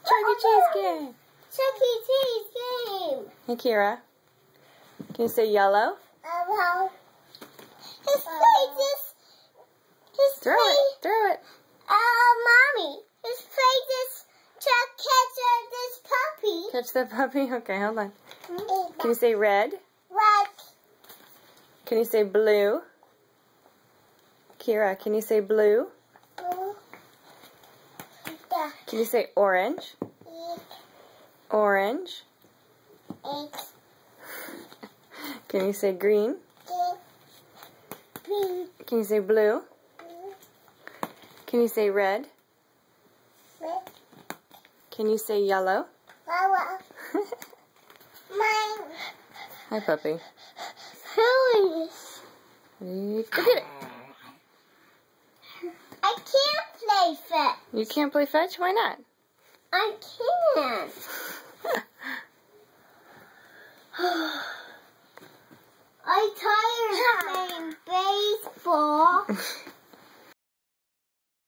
Chuck E. Cheese game. Chuck E. Cheese game. Hey, Kira. Can you say yellow? His face is... Throw it. Throw it. Mommy. His face is... Chuck catch this puppy. Catch the puppy? Okay, hold on. Can you say red? Red. Can you say blue? Kira, can you say blue? Can you say orange? Orange. Can you say green? Green. Can you say blue? Can you say red? Red. Can you say yellow? Mine. Hi, puppy. Who is? Go get it. I can't play fetch. You can't play fetch? Why not? I can't. I'm tired of playing baseball.